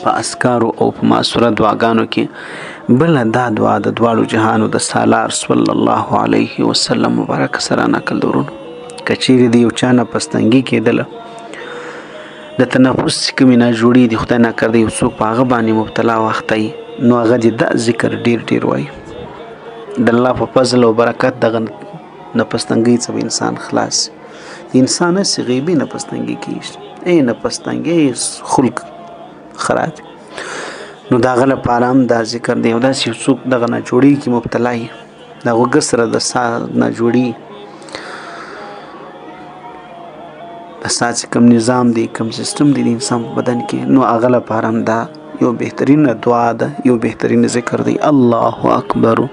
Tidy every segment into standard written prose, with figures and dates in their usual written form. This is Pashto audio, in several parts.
په اسکارو او په معصوره دعاګانو کې بله دا دعا د دواړو جهانو د سالار صلی الله علیه وسلم مبارک سره نقل درونو که چیرې د یو چا نفس تنګي کېدله د تنفس کومې ناجوړي دي خدای ناکرده یو څوک په هغه باندې مبتلا وختی نو هغه دې دا ذکر ډیر وایي د الله په فضل او برکت دغه نفس تنګي څخه انسان خلاص انسان هسې غیبي نفس تنګي کېږي نفس تنګي خلق خراب نو د هغه لپاره هم دا ذکر دی او داسې یو څوک دغه ناجوړي کې مبتلا وي د هغه سره د ساه ناجوړي د ساه چې کوم نظام دی کوم سیستم دی د انسان په بدن کې نو هغه لپاره هم دا یو بهترین دعا ده یو بهترین ذکر دی الله اکبر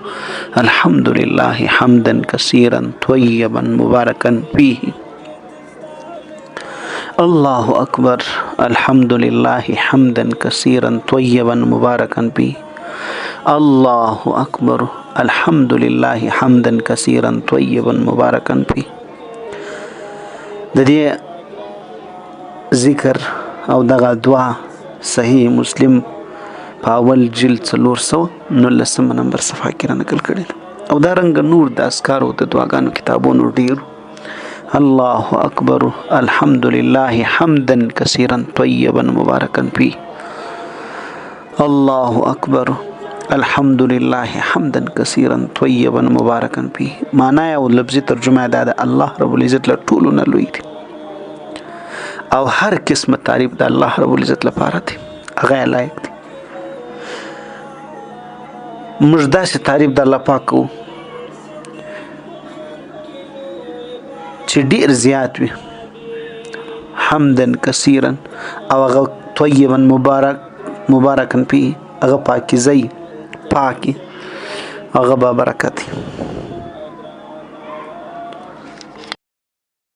الحمدلله حمدا کثیرا طیبا مبارکا فیه الله اکبر الحمدلله حمدا کثیرا طیبا مبارکا فیه الله اکبر الحمدلله حمدا کثیرا طیبا مبارکا فیه د دې ذکر او دغه دعا صحیح مسلم په اول جلد 419 نمبر صفحه کې را نقل کړی او دا رنګ نور د اذکار او د دعاګانو کتابونو ډیر الله اکبر الحمدلله حمدا کثیرا طیبا مبارکا فیه الله اکبر الحمدلله حمدا کثیرا طیبا مبارکا فیه معنی او لفظي ترجمه دا د الله رب العزت له ټولو نه لوی دی او هر قسم تعریف د الله رب العزت لپاره دی هغه لایق دی موږ داسې تعریف د الله پاک کوو چې ډیر زیات وي حمدا کثیرا او هغه طیبا مبارکا فيه هغه پاکي هغه با برکت